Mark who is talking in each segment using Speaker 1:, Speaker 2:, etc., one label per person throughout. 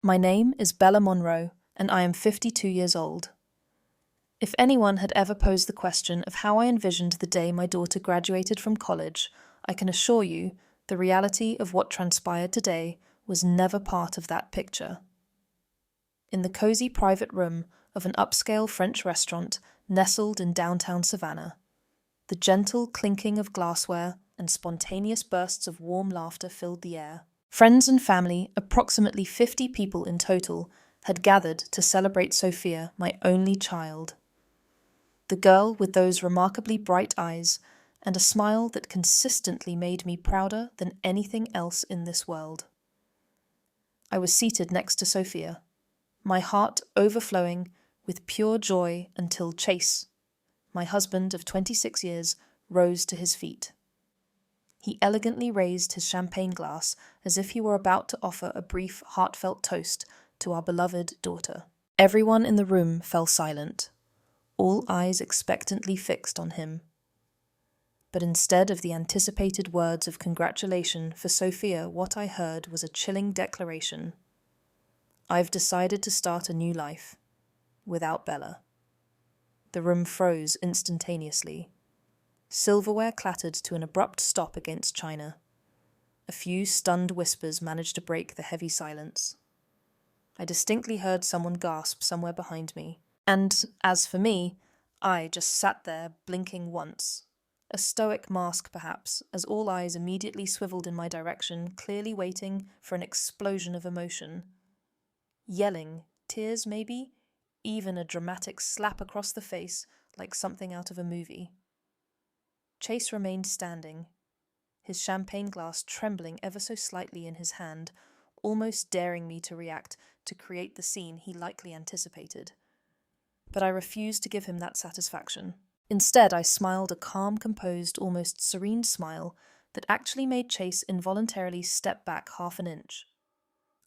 Speaker 1: My name is Bella Monroe, and I am 52 years old. If anyone had ever posed the question of how I envisioned the day my daughter graduated from college, I can assure you the reality of what transpired today was never part of that picture. In the cozy private room of an upscale French restaurant nestled in downtown Savannah, the gentle clinking of glassware and spontaneous bursts of warm laughter filled the air. Friends and family, approximately 50 people in total, had gathered to celebrate Sophia, my only child. The girl with those remarkably bright eyes and a smile that consistently made me prouder than anything else in this world. I was seated next to Sophia, my heart overflowing with pure joy until Chase, my husband of 26 years, rose to his feet. He elegantly raised his champagne glass as if he were about to offer a brief, heartfelt toast to our beloved daughter. Everyone in the room fell silent, all eyes expectantly fixed on him. But instead of the anticipated words of congratulation for Sophia, what I heard was a chilling declaration. I've decided to start a new life, without Bella. The room froze instantaneously. Silverware clattered to an abrupt stop against china. A few stunned whispers managed to break the heavy silence. I distinctly heard someone gasp somewhere behind me, and, as for me, I just sat there blinking once. A stoic mask, perhaps, as all eyes immediately swiveled in my direction, clearly waiting for an explosion of emotion. Yelling, tears maybe, even a dramatic slap across the face like something out of a movie. Chase remained standing, his champagne glass trembling ever so slightly in his hand, almost daring me to react to create the scene he likely anticipated. But I refused to give him that satisfaction. Instead, I smiled a calm, composed, almost serene smile that actually made Chase involuntarily step back half an inch.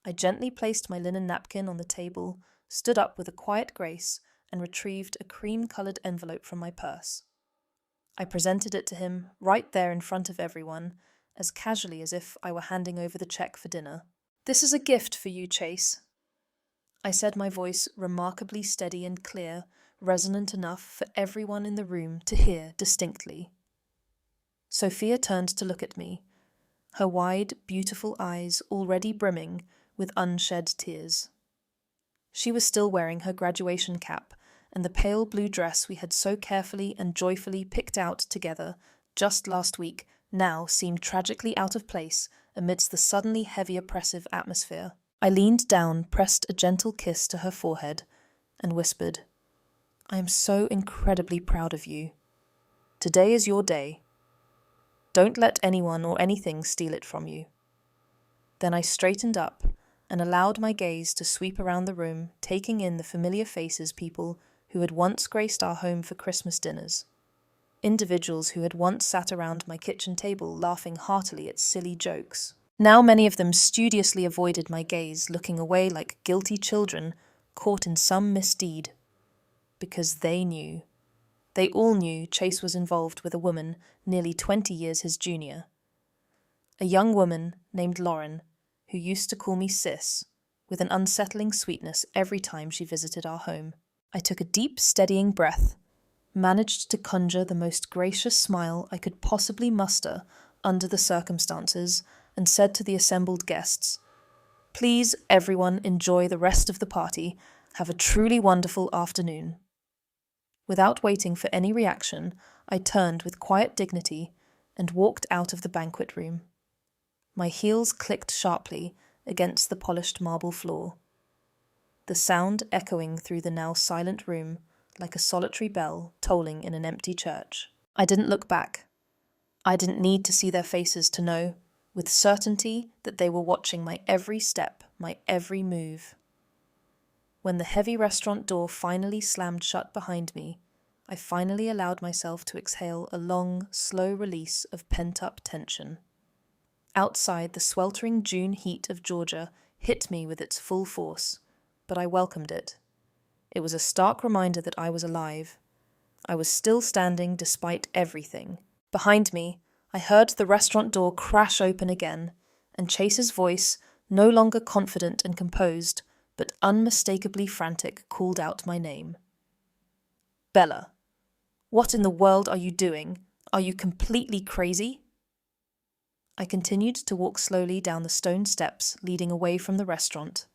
Speaker 1: I gently placed my linen napkin on the table, stood up with a quiet grace, and retrieved a cream-coloured envelope from my purse. I presented it to him right there in front of everyone, as casually as if I were handing over the check for dinner. "This is a gift for you, Chase," I said, my voice remarkably steady and clear, resonant enough for everyone in the room to hear distinctly. Sophia turned to look at me, her wide, beautiful eyes already brimming with unshed tears. She was still wearing her graduation cap, and the pale blue dress we had so carefully and joyfully picked out together just last week now seemed tragically out of place amidst the suddenly heavy oppressive atmosphere. I leaned down, pressed a gentle kiss to her forehead, and whispered, "I am so incredibly proud of you. Today is your day. Don't let anyone or anything steal it from you." Then I straightened up and allowed my gaze to sweep around the room, taking in the familiar faces people who had once graced our home for Christmas dinners. Individuals who had once sat around my kitchen table laughing heartily at silly jokes. Now many of them studiously avoided my gaze, looking away like guilty children caught in some misdeed. Because they knew. They all knew Chase was involved with a woman nearly 20 years his junior. A young woman named Lauren, who used to call me Sis, with an unsettling sweetness every time she visited our home. I took a deep, steadying breath, managed to conjure the most gracious smile I could possibly muster under the circumstances, and said to the assembled guests, "Please, everyone, enjoy the rest of the party. Have a truly wonderful afternoon." Without waiting for any reaction, I turned with quiet dignity and walked out of the banquet room. My heels clicked sharply against the polished marble floor, the sound echoing through the now silent room like a solitary bell tolling in an empty church. I didn't look back. I didn't need to see their faces to know, with certainty, that they were watching my every step, my every move. When the heavy restaurant door finally slammed shut behind me, I finally allowed myself to exhale a long, slow release of pent-up tension. Outside, the sweltering June heat of Georgia hit me with its full force, but I welcomed it. It was a stark reminder that I was alive. I was still standing despite everything. Behind me, I heard the restaurant door crash open again, and Chase's voice, no longer confident and composed, but unmistakably frantic, called out my name. Bella, what in the world are you doing? Are you completely crazy? I continued to walk slowly down the stone steps leading away from the restaurant.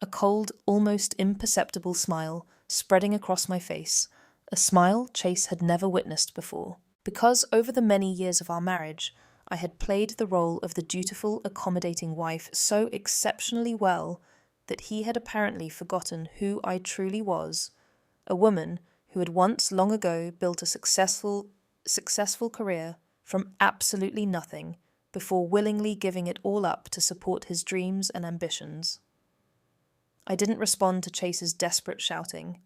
Speaker 1: A cold, almost imperceptible smile spreading across my face, a smile Chase had never witnessed before. Because over the many years of our marriage, I had played the role of the dutiful, accommodating wife so exceptionally well that he had apparently forgotten who I truly was, a woman who had once long ago built a successful career from absolutely nothing before willingly giving it all up to support his dreams and ambitions. I didn't respond to Chase's desperate shouting.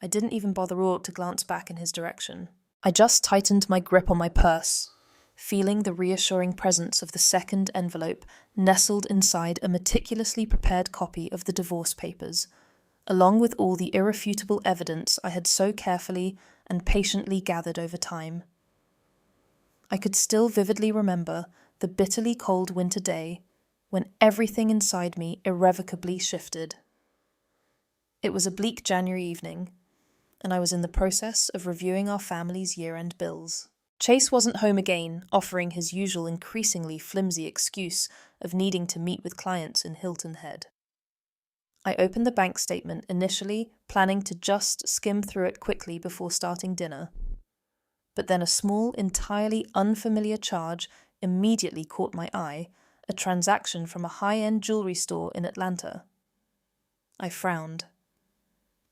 Speaker 1: I didn't even bother to glance back in his direction. I just tightened my grip on my purse, feeling the reassuring presence of the second envelope nestled inside a meticulously prepared copy of the divorce papers, along with all the irrefutable evidence I had so carefully and patiently gathered over time. I could still vividly remember the bitterly cold winter day when everything inside me irrevocably shifted. It was a bleak January evening, and I was in the process of reviewing our family's year-end bills. Chase wasn't home again, offering his usual increasingly flimsy excuse of needing to meet with clients in Hilton Head. I opened the bank statement initially, planning to just skim through it quickly before starting dinner. But then a small, entirely unfamiliar charge immediately caught my eye, a transaction from a high-end jewelry store in Atlanta. I frowned.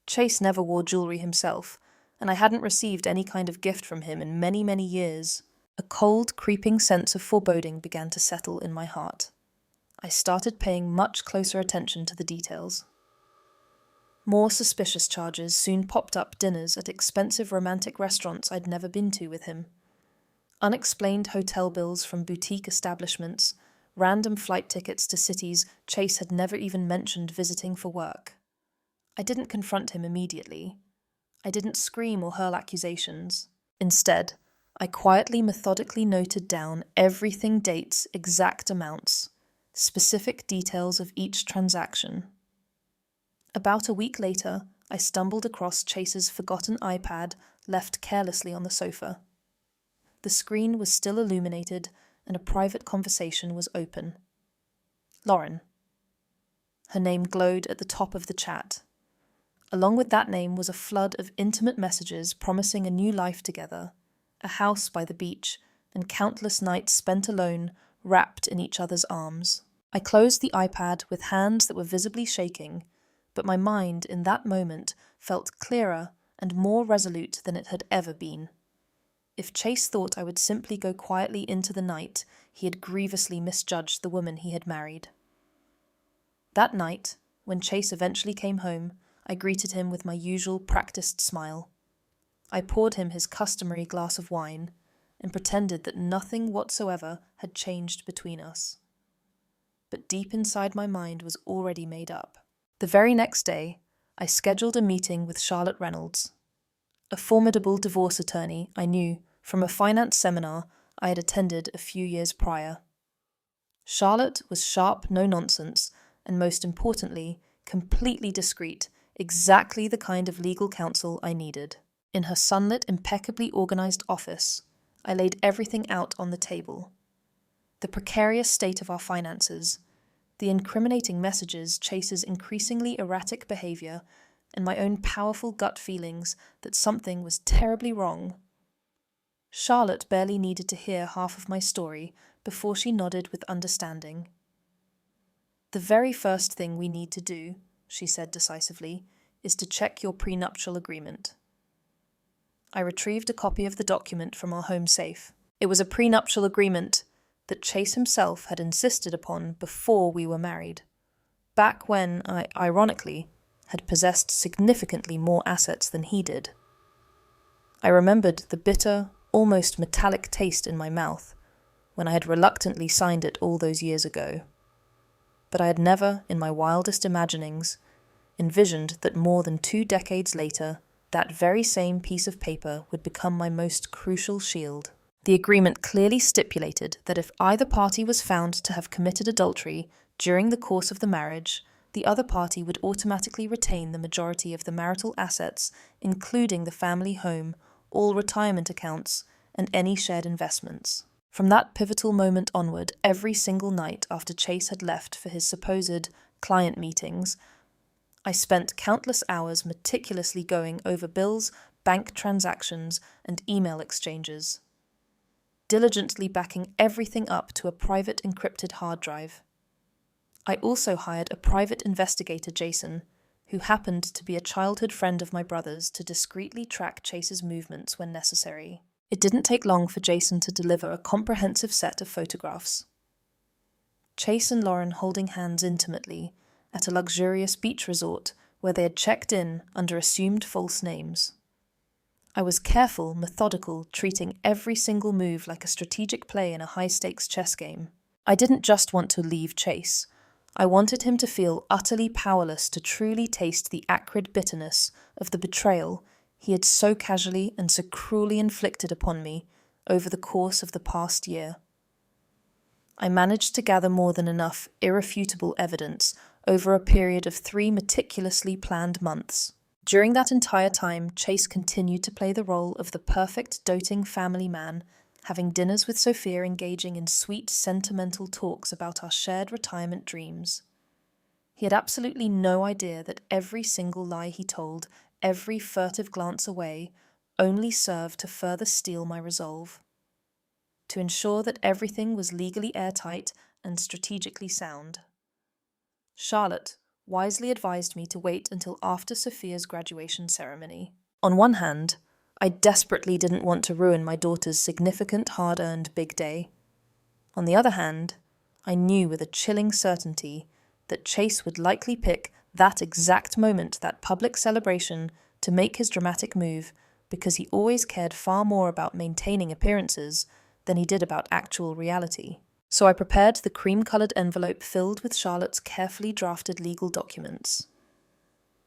Speaker 1: Chase never wore jewelry himself, and I hadn't received any kind of gift from him in many, many years. A cold, creeping sense of foreboding began to settle in my heart. I started paying much closer attention to the details. More suspicious charges soon popped up: dinners at expensive romantic restaurants I'd never been to with him, unexplained hotel bills from boutique establishments, random flight tickets to cities Chase had never even mentioned visiting for work. I didn't confront him immediately. I didn't scream or hurl accusations. Instead, I quietly, methodically noted down everything: dates, exact amounts, specific details of each transaction. About a week later, I stumbled across Chase's forgotten iPad left carelessly on the sofa. The screen was still illuminated, and a private conversation was open. Lauren. Her name glowed at the top of the chat. Along with that name was a flood of intimate messages promising a new life together, a house by the beach, and countless nights spent alone, wrapped in each other's arms. I closed the iPad with hands that were visibly shaking, but my mind in that moment felt clearer and more resolute than it had ever been. If Chase thought I would simply go quietly into the night, he had grievously misjudged the woman he had married. That night, when Chase eventually came home, I greeted him with my usual practiced smile. I poured him his customary glass of wine and pretended that nothing whatsoever had changed between us. But deep inside my mind was already made up. The very next day, I scheduled a meeting with Charlotte Reynolds, a formidable divorce attorney I knew from a finance seminar I had attended a few years prior. Charlotte was sharp, no-nonsense, and most importantly, completely discreet, exactly the kind of legal counsel I needed. In her sunlit, impeccably organized office, I laid everything out on the table. The precarious state of our finances, the incriminating messages, Chase's increasingly erratic behavior, and my own powerful gut feelings that something was terribly wrong. Charlotte barely needed to hear half of my story before she nodded with understanding. "The very first thing we need to do," she said decisively, "is to check your prenuptial agreement." I retrieved a copy of the document from our home safe. It was a prenuptial agreement that Chase himself had insisted upon before we were married, back when I, ironically, had possessed significantly more assets than he did. I remembered the bitter, almost metallic taste in my mouth when I had reluctantly signed it all those years ago. But I had never, in my wildest imaginings, envisioned that more than 2 decades later, that very same piece of paper would become my most crucial shield. The agreement clearly stipulated that if either party was found to have committed adultery, During the course of the marriage, the other party would automatically retain the majority of the marital assets, including the family home, all retirement accounts, and any shared investments. From that pivotal moment onward, every single night after Chase had left for his supposed client meetings, I spent countless hours meticulously going over bills, bank transactions, and email exchanges, diligently backing everything up to a private encrypted hard drive. I also hired a private investigator, Jason, who happened to be a childhood friend of my brother's, to discreetly track Chase's movements when necessary. It didn't take long for Jason to deliver a comprehensive set of photographs. Chase and Lauren holding hands intimately at a luxurious beach resort where they had checked in under assumed false names. I was careful, methodical, treating every single move like a strategic play in a high-stakes chess game. I didn't just want to leave Chase. I wanted him to feel utterly powerless to truly taste the acrid bitterness of the betrayal he had so casually and so cruelly inflicted upon me over the course of the past year. I managed to gather more than enough irrefutable evidence over a period of 3 meticulously planned months. During that entire time, Chase continued to play the role of the perfect doting family man, having dinners with Sophia, engaging in sweet, sentimental talks about our shared retirement dreams. He had absolutely no idea that every single lie he told, every furtive glance away, only served to further steel my resolve. To ensure that everything was legally airtight and strategically sound. Charlotte wisely advised me to wait until after Sophia's graduation ceremony. On one hand, I desperately didn't want to ruin my daughter's significant, hard-earned big day. On the other hand, I knew with a chilling certainty that Chase would likely pick that exact moment, that public celebration, to make his dramatic move, because he always cared far more about maintaining appearances than he did about actual reality. So I prepared the cream-coloured envelope filled with Charlotte's carefully drafted legal documents.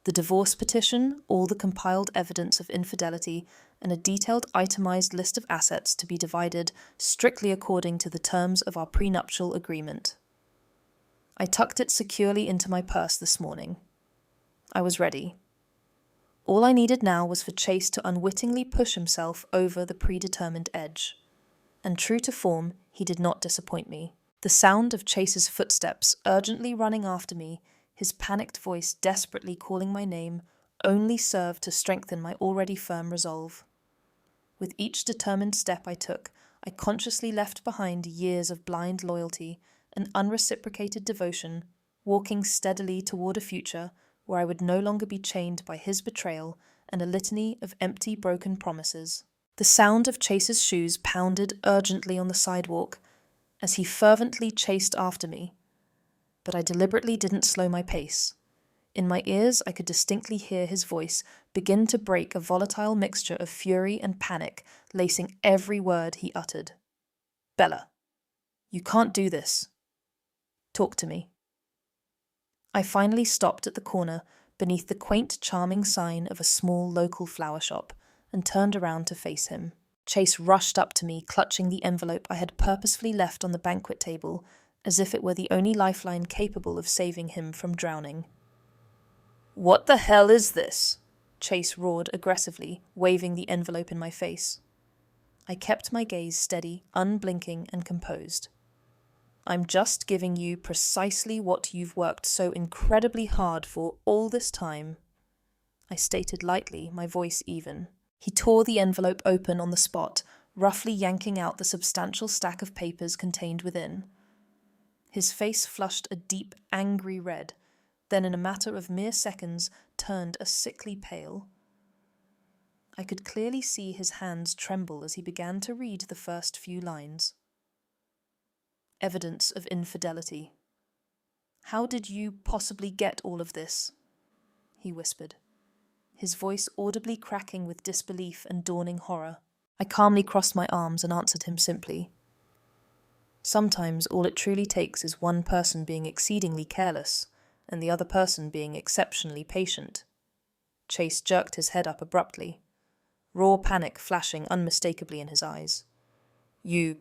Speaker 1: The divorce petition, all the compiled evidence of infidelity, and a detailed itemized list of assets to be divided strictly according to the terms of our prenuptial agreement. I tucked it securely into my purse this morning. I was ready. All I needed now was for Chase to unwittingly push himself over the predetermined edge. And true to form, he did not disappoint me. The sound of Chase's footsteps urgently running after me, his panicked voice desperately calling my name, only served to strengthen my already firm resolve. With each determined step I took, I consciously left behind years of blind loyalty and unreciprocated devotion, walking steadily toward a future where I would no longer be chained by his betrayal and a litany of empty, broken promises. The sound of Chase's shoes pounded urgently on the sidewalk as he fervently chased after me, but I deliberately didn't slow my pace. In my ears, I could distinctly hear his voice begin to break, a volatile mixture of fury and panic, lacing every word he uttered. "Bella, you can't do this. Talk to me." I finally stopped at the corner beneath the quaint, charming sign of a small local flower shop and turned around to face him. Chase rushed up to me, clutching the envelope I had purposefully left on the banquet table, as if it were the only lifeline capable of saving him from drowning. "What the hell is this?" Chase roared aggressively, waving the envelope in my face. I kept my gaze steady, unblinking, and composed. "I'm just giving you precisely what you've worked so incredibly hard for all this time," I stated lightly, my voice even. He tore the envelope open on the spot, roughly yanking out the substantial stack of papers contained within. His face flushed a deep, angry red, then in a matter of mere seconds turned a sickly pale. I could clearly see his hands tremble as he began to read the first few lines. "Evidence of infidelity. How did you possibly get all of this?" he whispered, his voice audibly cracking with disbelief and dawning horror. I calmly crossed my arms and answered him simply. "Sometimes all it truly takes is one person being exceedingly careless and the other person being exceptionally patient." Chase jerked his head up abruptly, raw panic flashing unmistakably in his eyes. You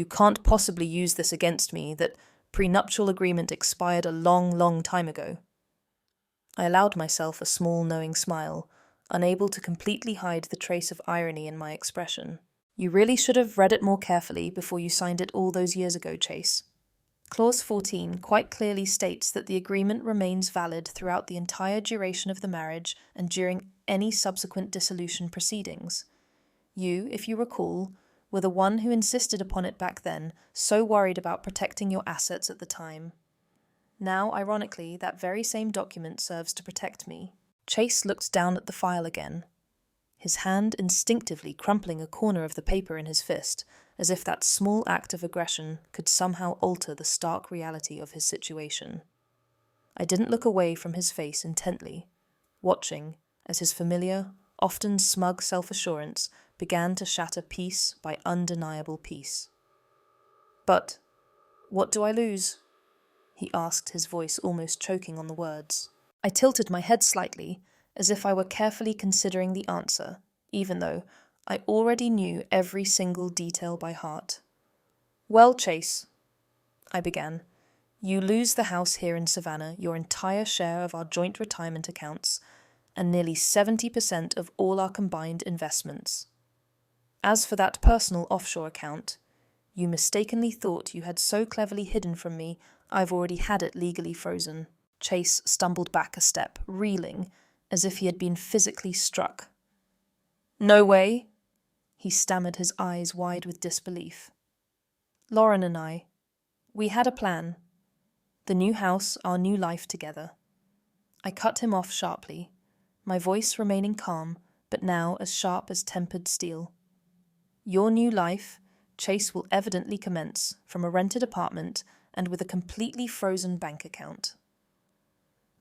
Speaker 1: can't possibly use this against me, that Prenuptial agreement expired a long, long time ago. I allowed myself a small, knowing smile, unable to completely hide the trace of irony in my expression. You really should have read it more carefully before you signed it all those years ago, Chase. Clause 14 quite clearly states that the agreement remains valid throughout the entire duration of the marriage and during any subsequent dissolution proceedings. You, if you recall, were the one who insisted upon it back then, so worried about protecting your assets at the time. Now, ironically, that very same document serves to protect me. Chase looked down at the file again, his hand instinctively crumpling a corner of the paper in his fist, as if that small act of aggression could somehow alter the stark reality of his situation. I didn't look away from his face intently, watching as his familiar, often smug self-assurance began to shatter piece by undeniable piece. "But what do I lose?" he asked, his voice almost choking on the words. I tilted my head slightly, as if I were carefully considering the answer, even though I already knew every single detail by heart. "Well, Chase," I began, "you lose the house here in Savannah, your entire share of our joint retirement accounts, and nearly 70% of all our combined investments. As for that personal offshore account, you mistakenly thought you had so cleverly hidden from me, I've already had it legally frozen." Chase stumbled back a step, reeling, as if he had been physically struck. "No way," he stammered, his eyes wide with disbelief. "Lauren and I, we had a plan. The new house, our new life together." I cut him off sharply, my voice remaining calm, but now as sharp as tempered steel. "Your new life, Chase, will evidently commence from a rented apartment and with a completely frozen bank account."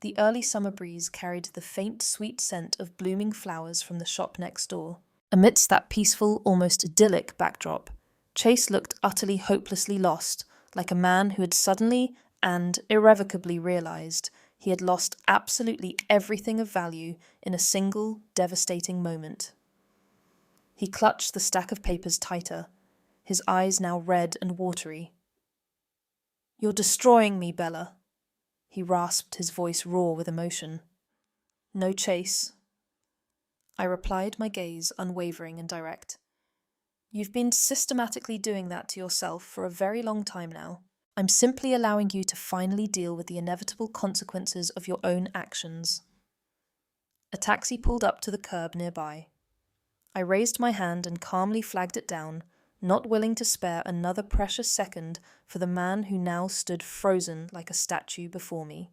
Speaker 1: The early summer breeze carried the faint, sweet scent of blooming flowers from the shop next door. Amidst that peaceful, almost idyllic backdrop, Chase looked utterly hopelessly lost, like a man who had suddenly and irrevocably realized he had lost absolutely everything of value in a single, devastating moment. He clutched the stack of papers tighter, his eyes now red and watery. "You're destroying me, Bella," he rasped, his voice raw with emotion. "No, Chase," I replied, my gaze unwavering and direct. "You've been systematically doing that to yourself for a very long time now. I'm simply allowing you to finally deal with the inevitable consequences of your own actions." A taxi pulled up to the curb nearby. I raised my hand and calmly flagged it down, not willing to spare another precious second for the man who now stood frozen like a statue before me.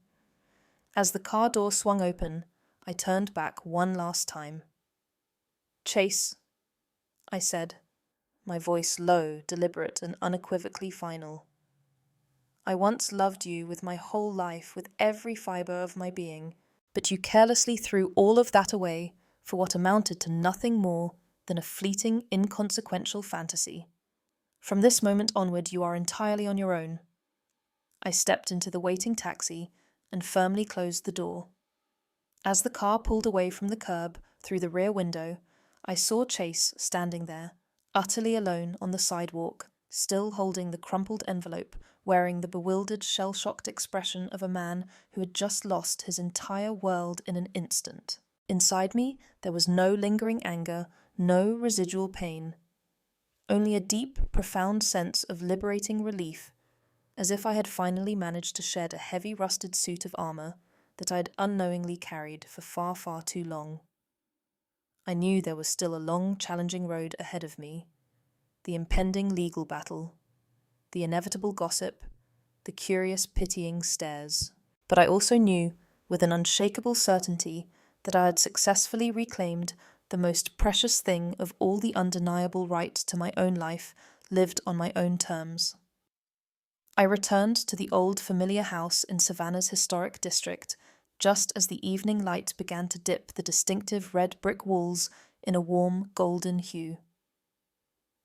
Speaker 1: As the car door swung open, I turned back one last time. "Chase," I said, my voice low, deliberate, and unequivocally final. "I once loved you with my whole life, with every fibre of my being, but you carelessly threw all of that away for what amounted to nothing more than a fleeting, inconsequential fantasy. From this moment onward, you are entirely on your own." I stepped into the waiting taxi and firmly closed the door. As the car pulled away from the curb through the rear window, I saw Chase standing there, utterly alone on the sidewalk, still holding the crumpled envelope, wearing the bewildered, shell-shocked expression of a man who had just lost his entire world in an instant. Inside me, there was no lingering anger, no residual pain. Only a deep, profound sense of liberating relief, as if I had finally managed to shed a heavy rusted suit of armor that I had unknowingly carried for far, far too long. I knew there was still a long, challenging road ahead of me. The impending legal battle, the inevitable gossip, the curious, pitying stares. But I also knew, with an unshakable certainty, that I had successfully reclaimed the most precious thing of all the undeniable right to my own life, lived on my own terms. I returned to the old familiar house in Savannah's historic district, just as the evening light began to dip the distinctive red brick walls in a warm golden hue.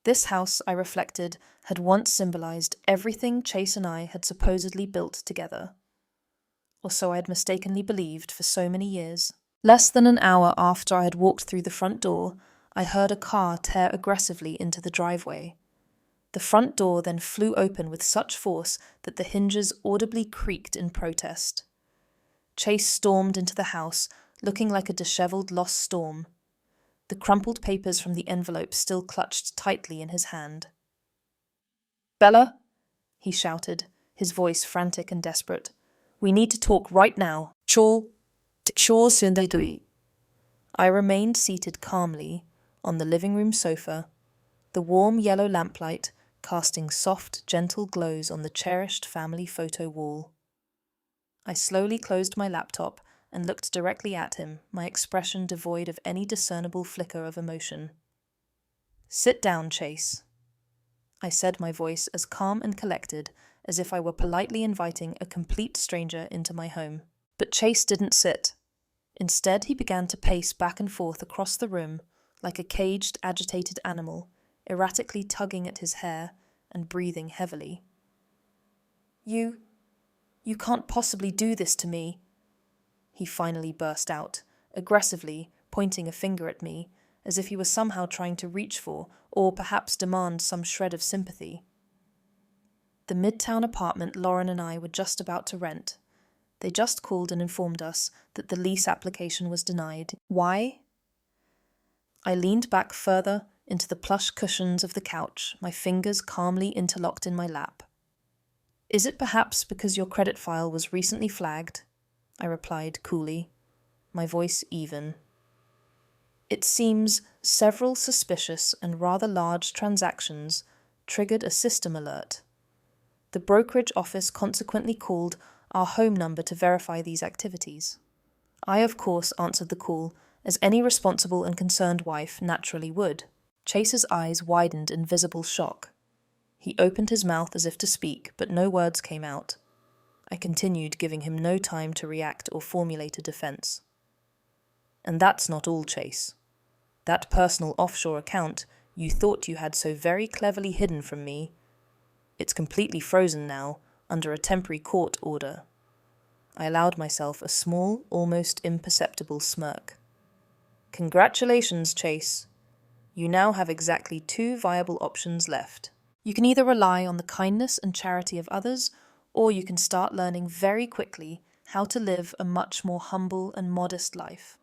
Speaker 1: This house, I reflected, had once symbolized everything Chase and I had supposedly built together. Or so I had mistakenly believed for so many years. Less than an hour after I had walked through the front door, I heard a car tear aggressively into the driveway. The front door then flew open with such force that the hinges audibly creaked in protest. Chase stormed into the house, looking like a dishevelled lost storm, the crumpled papers from the envelope still clutched tightly in his hand. "Bella," he shouted, his voice frantic and desperate. "We need to talk right now." I remained seated calmly on the living room sofa, the warm yellow lamplight casting soft, gentle glows on the cherished family photo wall. I slowly closed my laptop and looked directly at him, my expression devoid of any discernible flicker of emotion. "Sit down, Chase," I said, my voice as calm and collected as if I were politely inviting a complete stranger into my home. But Chase didn't sit. Instead, he began to pace back and forth across the room like a caged, agitated animal, erratically tugging at his hair and breathing heavily. You can't possibly do this to me," he finally burst out, aggressively pointing a finger at me, as if he was somehow trying to reach for, or perhaps demand, some shred of sympathy. The Midtown apartment Lauren and I were just about to rent. They just called and informed us that the lease application was denied. Why? I leaned back further into the plush cushions of the couch, my fingers calmly interlocked in my lap. "Is it perhaps because your credit file was recently flagged?" I replied coolly, my voice even. "It seems several suspicious and rather large transactions triggered a system alert. The brokerage office consequently called our home number to verify these activities. I, of course, answered the call, as any responsible and concerned wife naturally would." Chase's eyes widened in visible shock. He opened his mouth as if to speak, but no words came out. I continued, giving him no time to react or formulate a defense. "And that's not all, Chase. That personal offshore account you thought you had so very cleverly hidden from me, it's completely frozen now, under a temporary court order." I allowed myself a small, almost imperceptible smirk. "Congratulations, Chase. You now have exactly 2 viable options left. You can either rely on the kindness and charity of others, or you can start learning very quickly how to live a much more humble and modest life."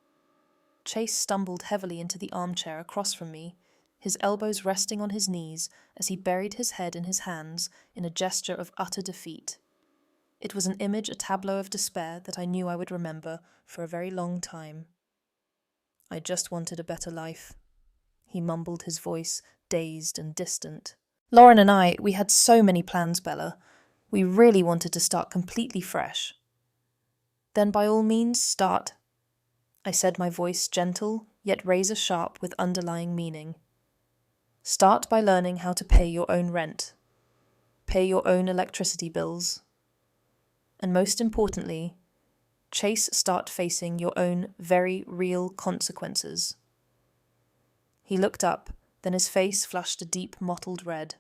Speaker 1: Chase stumbled heavily into the armchair across from me, his elbows resting on his knees as he buried his head in his hands in a gesture of utter defeat. It was an image, a tableau of despair that I knew I would remember for a very long time. "I just wanted a better life," he mumbled, his voice dazed and distant. "Lauren and I, we had so many plans, Bella. We really wanted to start completely fresh." "Then by all means, start," I said, my voice gentle, yet razor-sharp with underlying meaning. "Start by learning how to pay your own rent, pay your own electricity bills, and most importantly, Chase, start facing your own very real consequences." He looked up, then his face flushed a deep mottled red.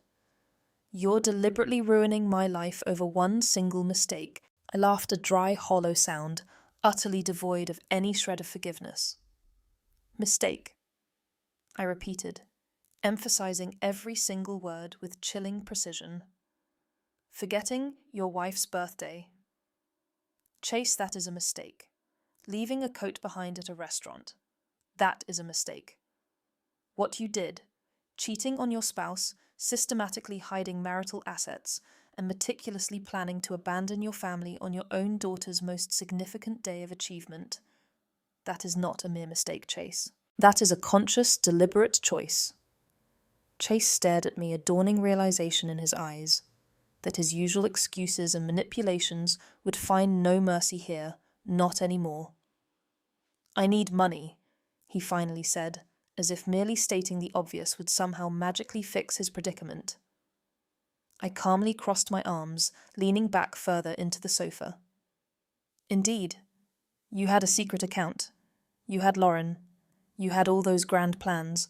Speaker 1: "You're deliberately ruining my life over one single mistake." I laughed, a dry, hollow sound, utterly devoid of any shred of forgiveness. "Mistake," I repeated, emphasizing every single word with chilling precision. "Forgetting your wife's birthday. Chase, that is a mistake. Leaving a coat behind at a restaurant. That is a mistake. What you did, cheating on your spouse, systematically hiding marital assets, and meticulously planning to abandon your family on your own daughter's most significant day of achievement, that is not a mere mistake, Chase. That is a conscious, deliberate choice." Chase stared at me, a dawning realization in his eyes, that his usual excuses and manipulations would find no mercy here, not anymore. "I need money," he finally said, as if merely stating the obvious would somehow magically fix his predicament. I calmly crossed my arms, leaning back further into the sofa. "Indeed. You had a secret account. You had Lauren. You had all those grand plans.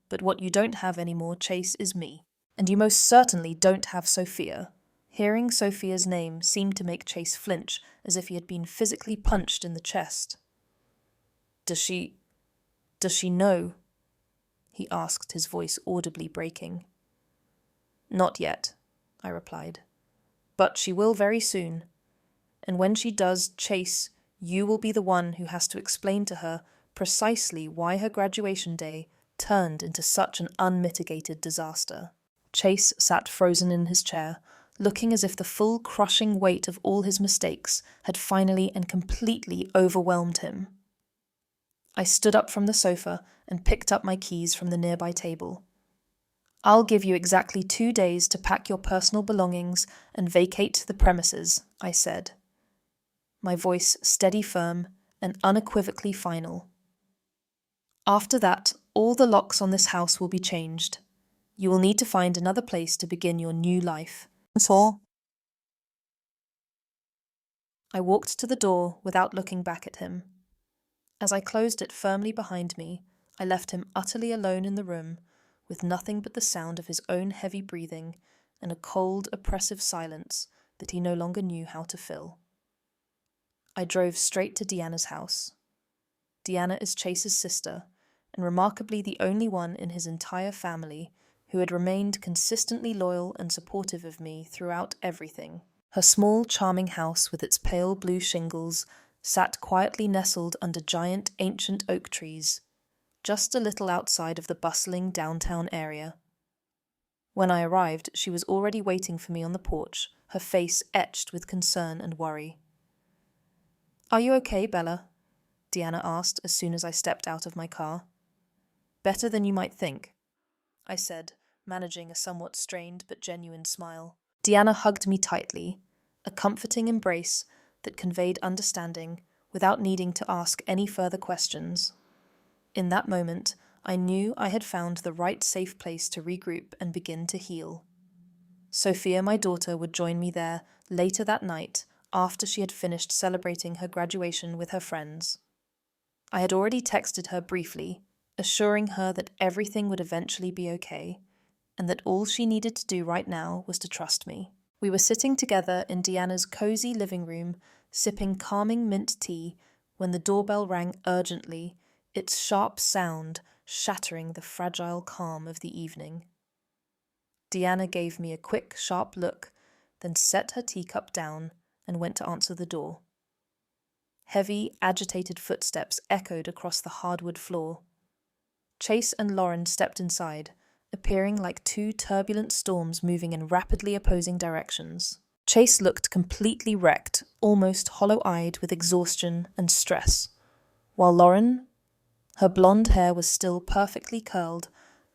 Speaker 1: But what you don't have anymore, Chase, is me. And you most certainly don't have Sophia." Hearing Sophia's name seemed to make Chase flinch, as if he had been physically punched in the chest. Does she know?" he asked, his voice audibly breaking. Not yet, I replied. But she will very soon. And when she does, Chase, you will be the one who has to explain to her precisely why her graduation day turned into such an unmitigated disaster. Chase sat frozen in his chair, looking as if the full crushing weight of all his mistakes had finally and completely overwhelmed him. I stood up from the sofa and picked up my keys from the nearby table. I'll give you exactly 2 days to pack your personal belongings and vacate the premises, I said, my voice steady, firm, and unequivocally final. After that, all the locks on this house will be changed. You will need to find another place to begin your new life. So, I walked to the door without looking back at him. As I closed it firmly behind me, I left him utterly alone in the room, with nothing but the sound of his own heavy breathing and a cold, oppressive silence that he no longer knew how to fill. I drove straight to Deanna's house. Deanna is Chase's sister, and remarkably the only one in his entire family who had remained consistently loyal and supportive of me throughout everything. Her small, charming house with its pale blue shingles sat quietly nestled under giant ancient oak trees, just a little outside of the bustling downtown area. When I arrived, she was already waiting for me on the porch, her face etched with concern and worry. "Are you okay, Bella?" Deanna asked as soon as I stepped out of my car. "Better than you might think," I said, managing a somewhat strained but genuine smile. Deanna hugged me tightly, a comforting embrace that conveyed understanding without needing to ask any further questions. In that moment, I knew I had found the right safe place to regroup and begin to heal. Sophia, my daughter, would join me there later that night after she had finished celebrating her graduation with her friends. I had already texted her briefly, assuring her that everything would eventually be okay, and that all she needed to do right now was to trust me. We were sitting together in Deanna's cozy living room, sipping calming mint tea, when the doorbell rang urgently, its sharp sound shattering the fragile calm of the evening. Deanna gave me a quick, sharp look, then set her teacup down and went to answer the door. Heavy, agitated footsteps echoed across the hardwood floor. Chase and Lauren stepped inside, appearing like two turbulent storms moving in rapidly opposing directions. Chase looked completely wrecked, almost hollow-eyed with exhaustion and stress, while Lauren, her blonde hair was still perfectly curled,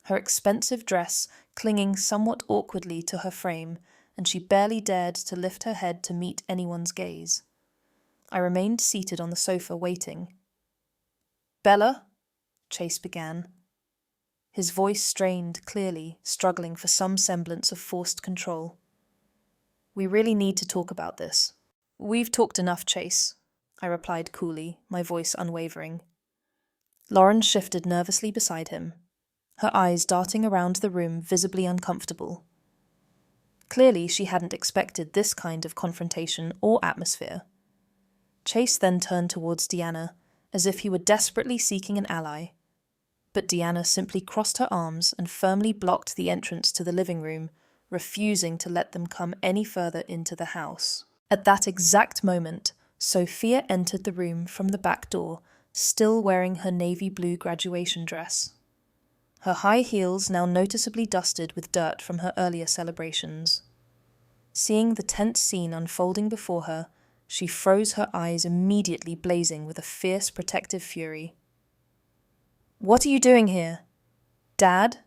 Speaker 1: her expensive dress clinging somewhat awkwardly to her frame, and she barely dared to lift her head to meet anyone's gaze. I remained seated on the sofa waiting. "Bella?" Chase began. His voice strained clearly, struggling for some semblance of forced control. "We really need to talk about this." "We've talked enough, Chase," I replied coolly, my voice unwavering. Lauren shifted nervously beside him, her eyes darting around the room, visibly uncomfortable. Clearly, she hadn't expected this kind of confrontation or atmosphere. Chase then turned towards Deanna, as if he were desperately seeking an ally. But Deanna simply crossed her arms and firmly blocked the entrance to the living room, refusing to let them come any further into the house. At that exact moment, Sophia entered the room from the back door, still wearing her navy blue graduation dress. Her high heels now noticeably dusted with dirt from her earlier celebrations. Seeing the tense scene unfolding before her, she froze, her eyes immediately blazing with a fierce protective fury. "What are you doing here? Dad?"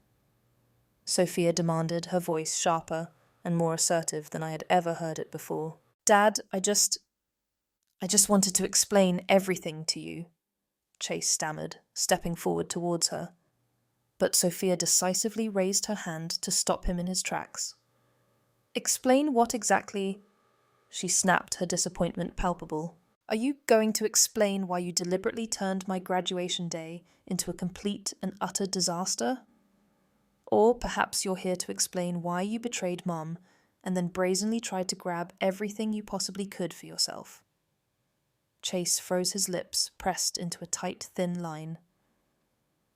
Speaker 1: Sophia demanded, her voice sharper and more assertive than I had ever heard it before. "Dad, I just wanted to explain everything to you," Chase stammered, stepping forward towards her. But Sophia decisively raised her hand to stop him in his tracks. "Explain what exactly?" She snapped, her disappointment palpable. "Are you going to explain why you deliberately turned my graduation day into a complete and utter disaster? Or perhaps you're here to explain why you betrayed Mom and then brazenly tried to grab everything you possibly could for yourself?" Chase froze, his lips pressed into a tight, thin line.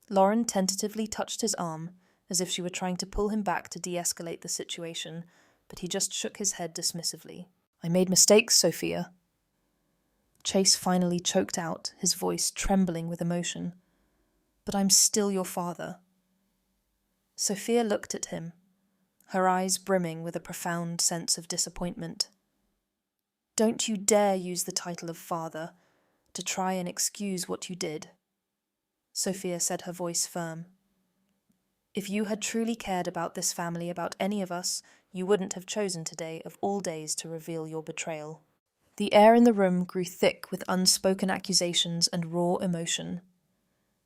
Speaker 1: Lauren tentatively touched his arm, as if she were trying to pull him back to de-escalate the situation, but he just shook his head dismissively. "I made mistakes, Sophia." Chase finally choked out, his voice trembling with emotion. "But I'm still your father." Sophia looked at him, her eyes brimming with a profound sense of disappointment. "Don't you dare use the title of father to try and excuse what you did," Sophia said, her voice firm. "If you had truly cared about this family, about any of us, you wouldn't have chosen today of all days to reveal your betrayal." The air in the room grew thick with unspoken accusations and raw emotion.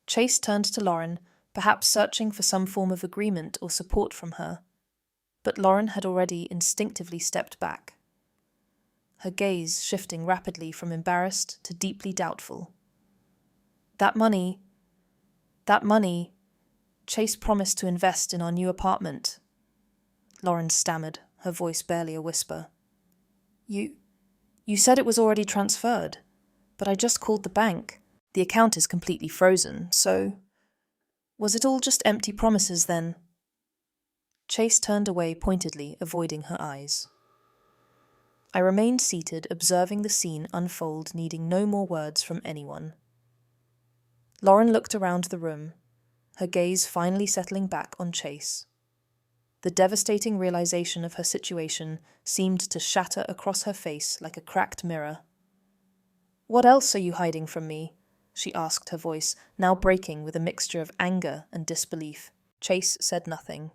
Speaker 1: Chase turned to Lauren, perhaps searching for some form of agreement or support from her. But Lauren had already instinctively stepped back, her gaze shifting rapidly from embarrassed to deeply doubtful. That money, Chase promised to invest in our new apartment," Lauren stammered, her voice barely a whisper. You said it was already transferred, but I just called the bank. The account is completely frozen, so... Was it all just empty promises then?" Chase turned away pointedly, avoiding her eyes. I remained seated, observing the scene unfold, needing no more words from anyone. Lauren looked around the room, her gaze finally settling back on Chase. The devastating realization of her situation seemed to shatter across her face like a cracked mirror. "What else are you hiding from me?" she asked, her voice now breaking with a mixture of anger and disbelief. Chase said nothing.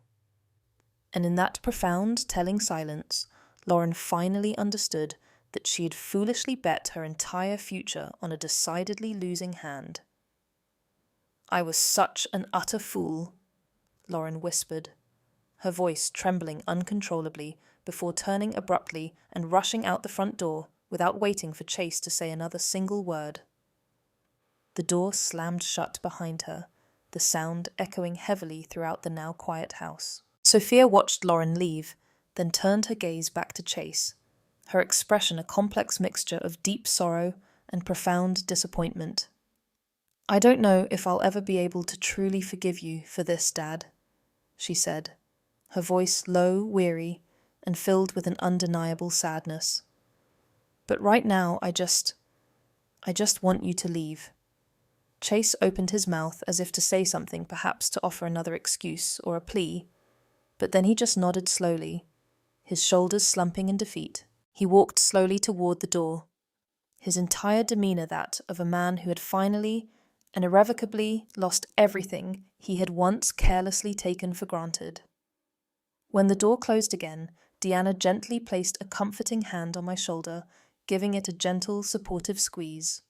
Speaker 1: And in that profound, telling silence, Lauren finally understood that she had foolishly bet her entire future on a decidedly losing hand. "I was such an utter fool," Lauren whispered, her voice trembling uncontrollably before turning abruptly and rushing out the front door without waiting for Chase to say another single word. The door slammed shut behind her, the sound echoing heavily throughout the now quiet house. Sophia watched Lauren leave, then turned her gaze back to Chase, her expression a complex mixture of deep sorrow and profound disappointment. "I don't know if I'll ever be able to truly forgive you for this, Dad," she said, her voice low, weary, and filled with an undeniable sadness. "But right now, I just want you to leave." Chase opened his mouth as if to say something, perhaps to offer another excuse or a plea, but then he just nodded slowly, his shoulders slumping in defeat. He walked slowly toward the door, his entire demeanor that of a man who had finally and irrevocably lost everything he had once carelessly taken for granted. When the door closed again, Deanna gently placed a comforting hand on my shoulder, giving it a gentle, supportive squeeze.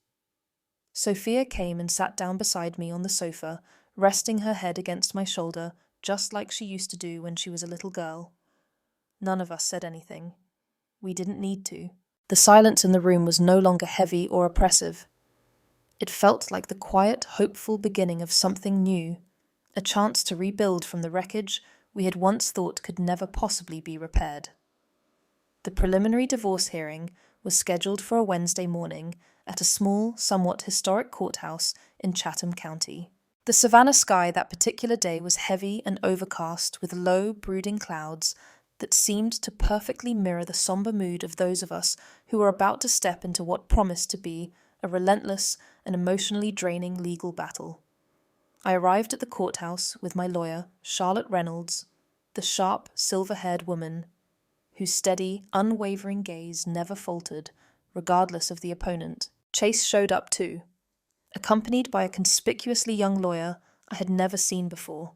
Speaker 1: Sophia came and sat down beside me on the sofa, resting her head against my shoulder, just like she used to do when she was a little girl. None of us said anything. We didn't need to. The silence in the room was no longer heavy or oppressive. It felt like the quiet, hopeful beginning of something new, a chance to rebuild from the wreckage we had once thought could never possibly be repaired. The preliminary divorce hearing was scheduled for a Wednesday morning at a small, somewhat historic courthouse in Chatham County. The Savannah sky that particular day was heavy and overcast with low, brooding clouds that seemed to perfectly mirror the somber mood of those of us who were about to step into what promised to be a relentless and emotionally draining legal battle. I arrived at the courthouse with my lawyer, Charlotte Reynolds, the sharp, silver-haired woman whose steady, unwavering gaze never faltered, regardless of the opponent. Chase showed up too, accompanied by a conspicuously young lawyer I had never seen before.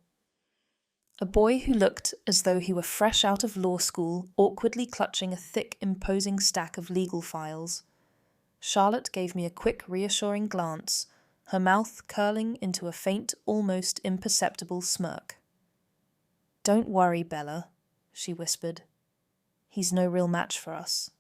Speaker 1: A boy who looked as though he were fresh out of law school, awkwardly clutching a thick, imposing stack of legal files. Charlotte gave me a quick, reassuring glance, her mouth curling into a faint, almost imperceptible smirk. "Don't worry, Bella," she whispered. "He's no real match for us."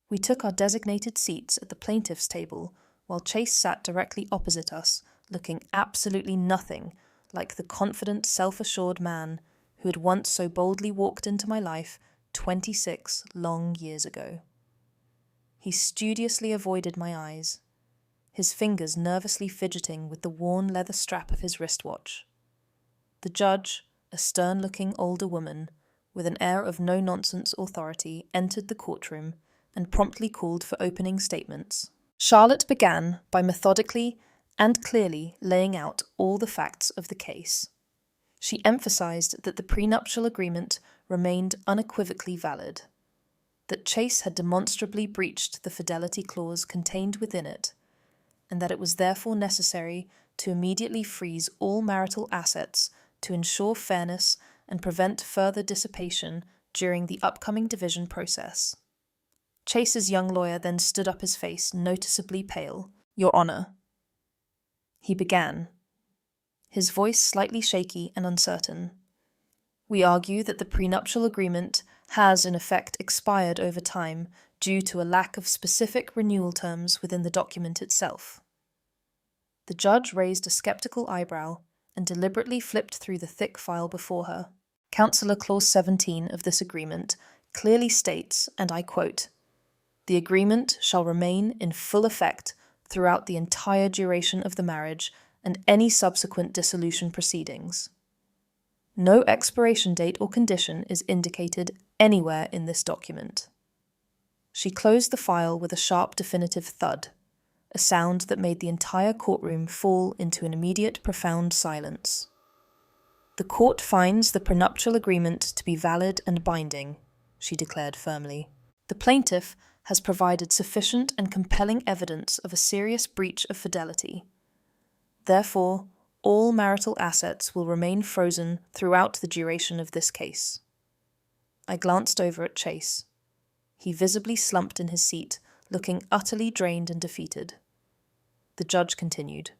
Speaker 1: We took our designated seats at the plaintiff's table, while Chase sat directly opposite us, looking absolutely nothing like the confident, self-assured man who had once so boldly walked into my life 26 long years ago. He studiously avoided my eyes, his fingers nervously fidgeting with the worn leather strap of his wristwatch. The judge, a stern-looking older woman, with an air of no-nonsense authority, entered the courtroom and promptly called for opening statements. Charlotte began by methodically and clearly laying out all the facts of the case. She emphasized that the prenuptial agreement remained unequivocally valid, that Chase had demonstrably breached the fidelity clause contained within it, and that it was therefore necessary to immediately freeze all marital assets to ensure fairness and prevent further dissipation during the upcoming division process. Chase's young lawyer then stood up, his face noticeably pale. "Your Honor," he began, his voice slightly shaky and uncertain. "We argue that the prenuptial agreement has in effect expired over time due to a lack of specific renewal terms within the document itself." The judge raised a skeptical eyebrow and deliberately flipped through the thick file before her. Counselor Clause 17 of this agreement clearly states, and I quote, "The agreement shall remain in full effect throughout the entire duration of the marriage and any subsequent dissolution proceedings. No expiration date or condition is indicated anywhere in this document." She closed the file with a sharp, definitive thud, a sound that made the entire courtroom fall into an immediate, profound silence. "The court finds the prenuptial agreement to be valid and binding," she declared firmly. "The plaintiff has provided sufficient and compelling evidence of a serious breach of fidelity. Therefore, all marital assets will remain frozen throughout the duration of this case." I glanced over at Chase. He visibly slumped in his seat, looking utterly drained and defeated. The judge continued.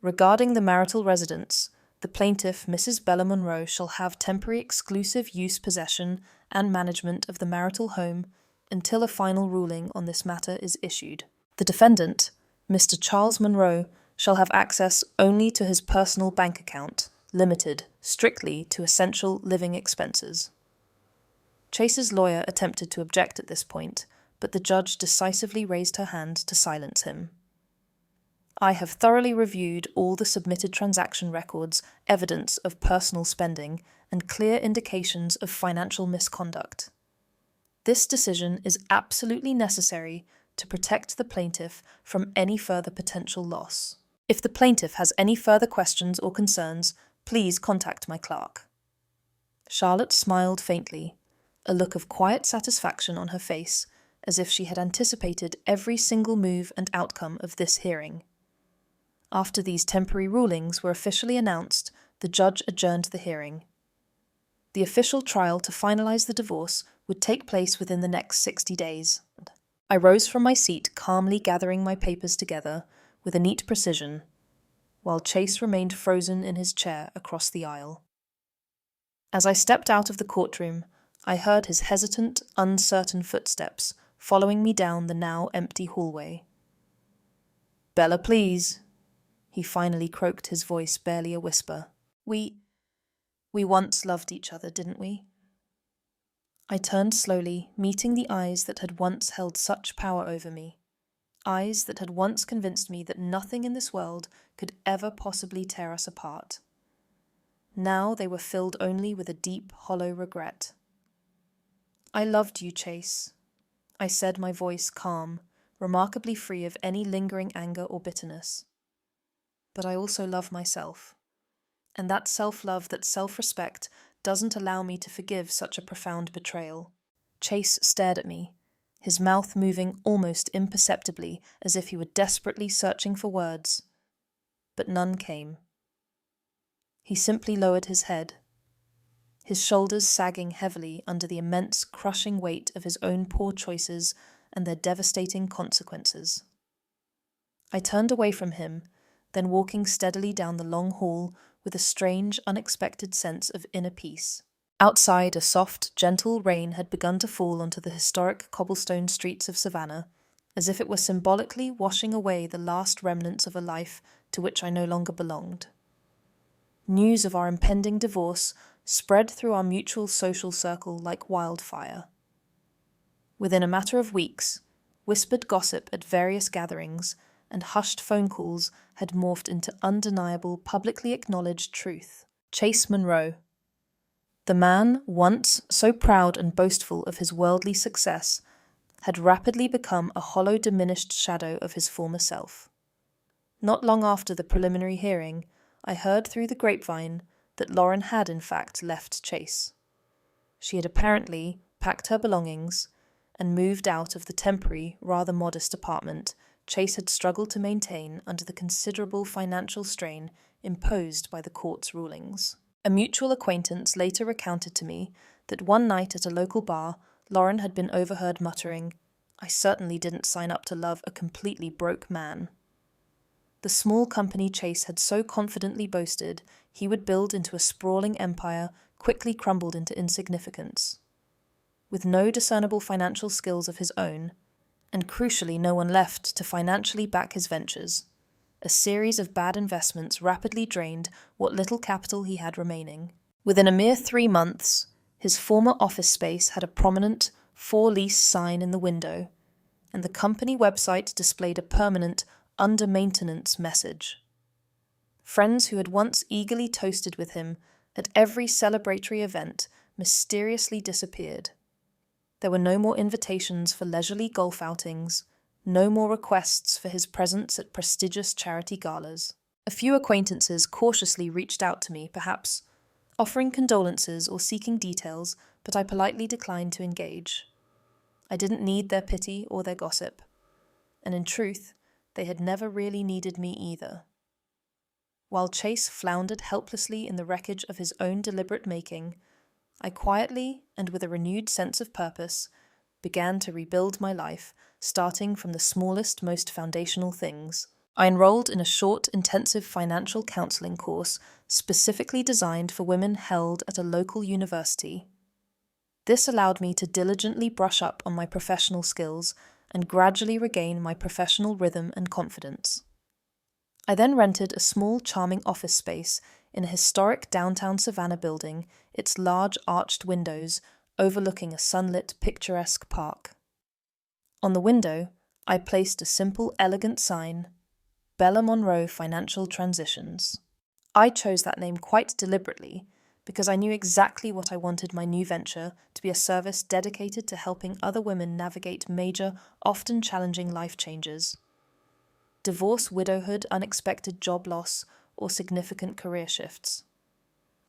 Speaker 1: "Regarding the marital residence, the plaintiff, Mrs. Bella Monroe, shall have temporary exclusive use, possession, and management of the marital home until a final ruling on this matter is issued. The defendant, Mr. Charles Monroe, shall have access only to his personal bank account, limited strictly to essential living expenses." Chase's lawyer attempted to object at this point, but the judge decisively raised her hand to silence him. "I have thoroughly reviewed all the submitted transaction records, evidence of personal spending, and clear indications of financial misconduct. This decision is absolutely necessary to protect the plaintiff from any further potential loss. If the plaintiff has any further questions or concerns, please contact my clerk." Charlotte smiled faintly, a look of quiet satisfaction on her face, as if she had anticipated every single move and outcome of this hearing. After these temporary rulings were officially announced, the judge adjourned the hearing. The official trial to finalize the divorce would take place within the next 60 days. I rose from my seat, calmly gathering my papers together with a neat precision, while Chase remained frozen in his chair across the aisle. As I stepped out of the courtroom, I heard his hesitant, uncertain footsteps following me down the now empty hallway. "Bella, please," he finally croaked, his voice barely a whisper. We once loved each other, didn't we?" I turned slowly, meeting the eyes that had once held such power over me. Eyes that had once convinced me that nothing in this world could ever possibly tear us apart. Now they were filled only with a deep, hollow regret. "I loved you, Chase," I said, my voice calm, remarkably free of any lingering anger or bitterness. "But I also love myself. And that self-love, that self-respect, doesn't allow me to forgive such a profound betrayal." Chase stared at me, his mouth moving almost imperceptibly as if he were desperately searching for words. But none came. He simply lowered his head, his shoulders sagging heavily under the immense, crushing weight of his own poor choices and their devastating consequences. I turned away from him, then walking steadily down the long hall with a strange, unexpected sense of inner peace. Outside, a soft, gentle rain had begun to fall onto the historic cobblestone streets of Savannah, as if it were symbolically washing away the last remnants of a life to which I no longer belonged. News of our impending divorce spread through our mutual social circle like wildfire. Within a matter of weeks, whispered gossip at various gatherings, and hushed phone calls had morphed into undeniable, publicly acknowledged truth. Chase Monroe. The man, once so proud and boastful of his worldly success, had rapidly become a hollow, diminished shadow of his former self. Not long after the preliminary hearing, I heard through the grapevine that Lauren had in fact left Chase. She had apparently packed her belongings and moved out of the temporary, rather modest apartment Chase had struggled to maintain under the considerable financial strain imposed by the court's rulings. A mutual acquaintance later recounted to me that one night at a local bar, Lauren had been overheard muttering, "I certainly didn't sign up to love a completely broke man." The small company Chase had so confidently boasted he would build into a sprawling empire quickly crumbled into insignificance. With no discernible financial skills of his own, and crucially no one left to financially back his ventures, a series of bad investments rapidly drained what little capital he had remaining. Within a mere 3 months, his former office space had a prominent "for lease" sign in the window, and the company website displayed a permanent "under maintenance" message. Friends who had once eagerly toasted with him at every celebratory event mysteriously disappeared. There were no more invitations for leisurely golf outings, no more requests for his presence at prestigious charity galas. A few acquaintances cautiously reached out to me, perhaps offering condolences or seeking details, but I politely declined to engage. I didn't need their pity or their gossip, and in truth, they had never really needed me either. While Chase floundered helplessly in the wreckage of his own deliberate making, I quietly, and with a renewed sense of purpose, began to rebuild my life, starting from the smallest, most foundational things. I enrolled in a short, intensive financial counseling course specifically designed for women held at a local university. This allowed me to diligently brush up on my professional skills and gradually regain my professional rhythm and confidence. I then rented a small, charming office space in a historic downtown Savannah building, its large arched windows overlooking a sunlit, picturesque park. On the window, I placed a simple, elegant sign, "Bella Monroe Financial Transitions." I chose that name quite deliberately because I knew exactly what I wanted my new venture to be: a service dedicated to helping other women navigate major, often challenging life changes. Divorce, widowhood, unexpected job loss, or significant career shifts.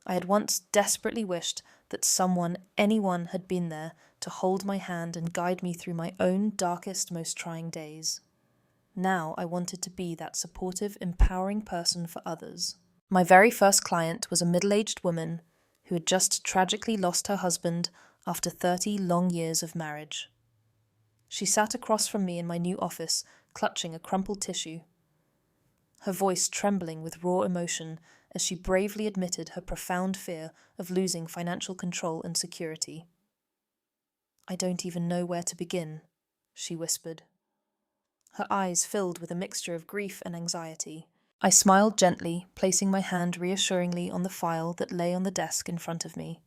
Speaker 1: I had once desperately wished that someone, anyone, had been there to hold my hand and guide me through my own darkest, most trying days. Now I wanted to be that supportive, empowering person for others. My very first client was a middle-aged woman who had just tragically lost her husband after 30 long years of marriage. She sat across from me in my new office, clutching a crumpled tissue, her voice trembling with raw emotion as she bravely admitted her profound fear of losing financial control and security. "I don't even know where to begin," she whispered. Her eyes filled with a mixture of grief and anxiety. I smiled gently, placing my hand reassuringly on the file that lay on the desk in front of me.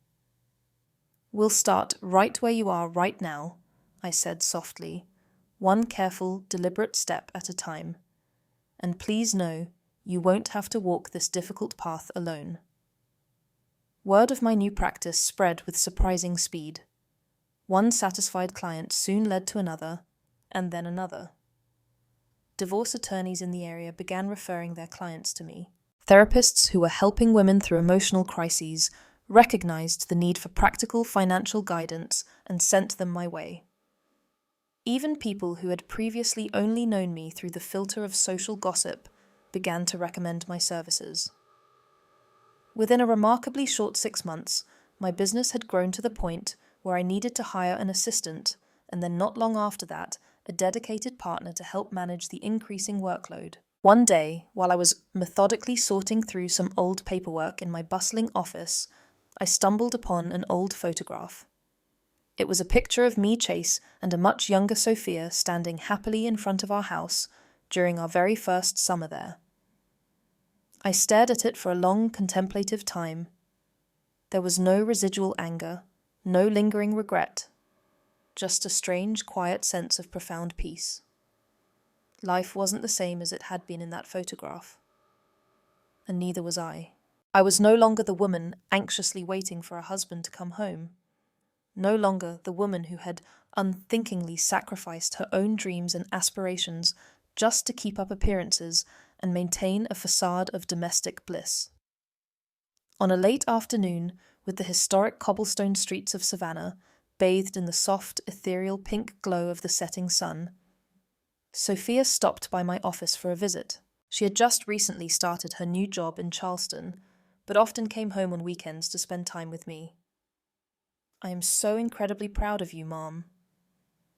Speaker 1: "We'll start right where you are right now," I said softly, "one careful, deliberate step at a time. And please know, you won't have to walk this difficult path alone." Word of my new practice spread with surprising speed. One satisfied client soon led to another, and then another. Divorce attorneys in the area began referring their clients to me. Therapists who were helping women through emotional crises recognized the need for practical financial guidance and sent them my way. Even people who had previously only known me through the filter of social gossip began to recommend my services. Within a remarkably short 6 months, my business had grown to the point where I needed to hire an assistant, and then not long after that, a dedicated partner to help manage the increasing workload. One day, while I was methodically sorting through some old paperwork in my bustling office, I stumbled upon an old photograph. It was a picture of me, Chase, and a much younger Sophia standing happily in front of our house during our very first summer there. I stared at it for a long, contemplative time. There was no residual anger, no lingering regret. just a strange, quiet sense of profound peace. Life wasn't the same as it had been in that photograph. And neither was I. I was no longer the woman anxiously waiting for a husband to come home. No longer the woman who had unthinkingly sacrificed her own dreams and aspirations just to keep up appearances and maintain a facade of domestic bliss. On a late afternoon, with the historic cobblestone streets of Savannah bathed in the soft, ethereal pink glow of the setting sun, Sophia stopped by my office for a visit. She had just recently started her new job in Charleston, but often came home on weekends to spend time with me. "I am so incredibly proud of you, Mom,"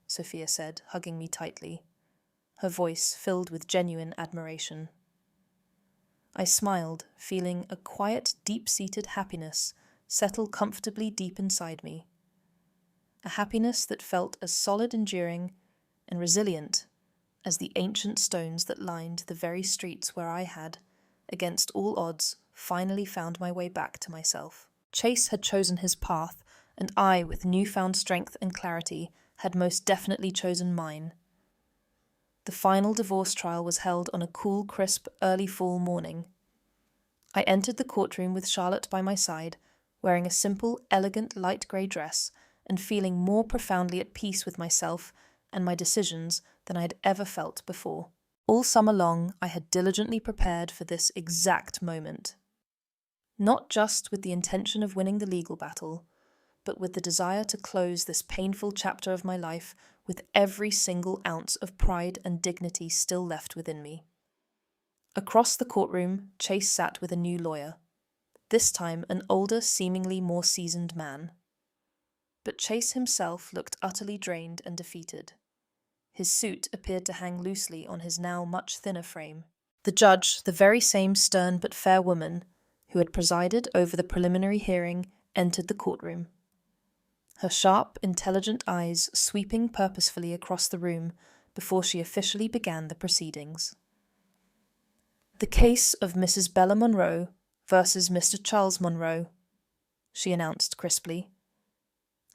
Speaker 1: Sophia said, hugging me tightly, her voice filled with genuine admiration. I smiled, feeling a quiet, deep-seated happiness settle comfortably deep inside me. A happiness that felt as solid, enduring, and resilient as the ancient stones that lined the very streets where I had, against all odds, finally found my way back to myself. Chase had chosen his path, and I, with newfound strength and clarity, had most definitely chosen mine. The final divorce trial was held on a cool, crisp, early fall morning. I entered the courtroom with Charlotte by my side, wearing a simple, elegant, light grey dress, and feeling more profoundly at peace with myself and my decisions than I had ever felt before. All summer long, I had diligently prepared for this exact moment. Not just with the intention of winning the legal battle, but with the desire to close this painful chapter of my life with every single ounce of pride and dignity still left within me. Across the courtroom, Chase sat with a new lawyer, this time an older, seemingly more seasoned man. But Chase himself looked utterly drained and defeated. His suit appeared to hang loosely on his now much thinner frame. The judge, the very same stern but fair woman who had presided over the preliminary hearing, entered the courtroom. Her sharp, intelligent eyes sweeping purposefully across the room before she officially began the proceedings. "The case of Mrs. Bella Monroe versus Mr. Charles Monroe," she announced crisply,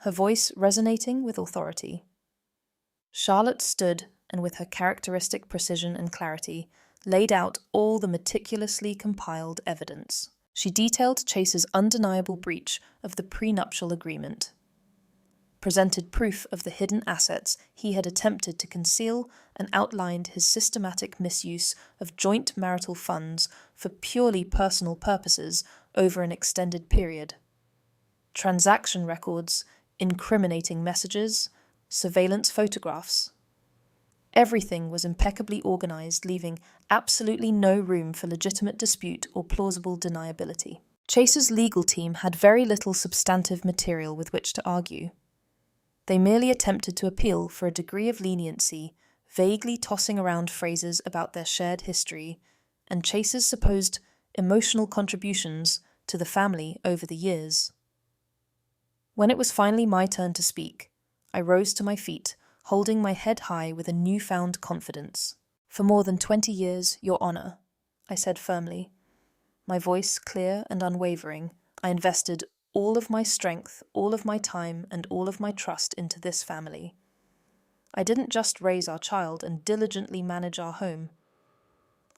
Speaker 1: her voice resonating with authority. Charlotte stood and, with her characteristic precision and clarity, laid out all the meticulously compiled evidence. She detailed Chase's undeniable breach of the prenuptial agreement, presented proof of the hidden assets he had attempted to conceal, and outlined his systematic misuse of joint marital funds for purely personal purposes over an extended period. Transaction records, incriminating messages, surveillance photographs. Everything was impeccably organized, leaving absolutely no room for legitimate dispute or plausible deniability. Chase's legal team had very little substantive material with which to argue. They merely attempted to appeal for a degree of leniency, vaguely tossing around phrases about their shared history and Chase's supposed emotional contributions to the family over the years. When it was finally my turn to speak, I rose to my feet, holding my head high with a newfound confidence. "For more than 20 years, Your Honour," I said firmly. My voice clear and unwavering, I invested all of my strength, all of my time, and all of my trust into this family. I didn't just raise our child and diligently manage our home.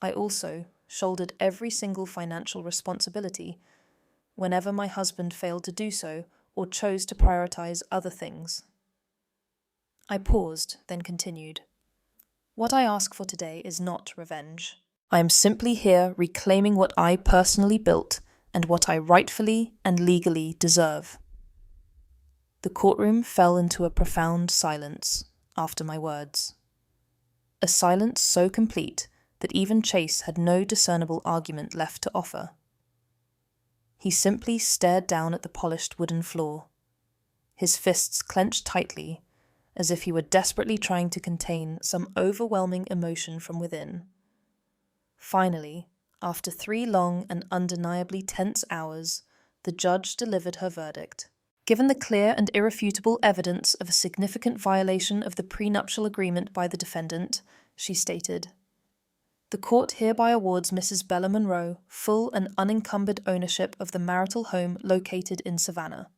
Speaker 1: I also shouldered every single financial responsibility whenever my husband failed to do so or chose to prioritize other things. I paused, then continued. "What I ask for today is not revenge. I am simply here reclaiming what I personally built and what I rightfully and legally deserve." The courtroom fell into a profound silence after my words. A silence so complete that even Chase had no discernible argument left to offer. He simply stared down at the polished wooden floor, his fists clenched tightly, as if he were desperately trying to contain some overwhelming emotion from within. Finally, after 3 long and undeniably tense hours, the judge delivered her verdict. Given the clear and irrefutable evidence of a significant violation of the prenuptial agreement by the defendant, she stated, "The court hereby awards Mrs. Bella Monroe full and unencumbered ownership of the marital home located in Savannah."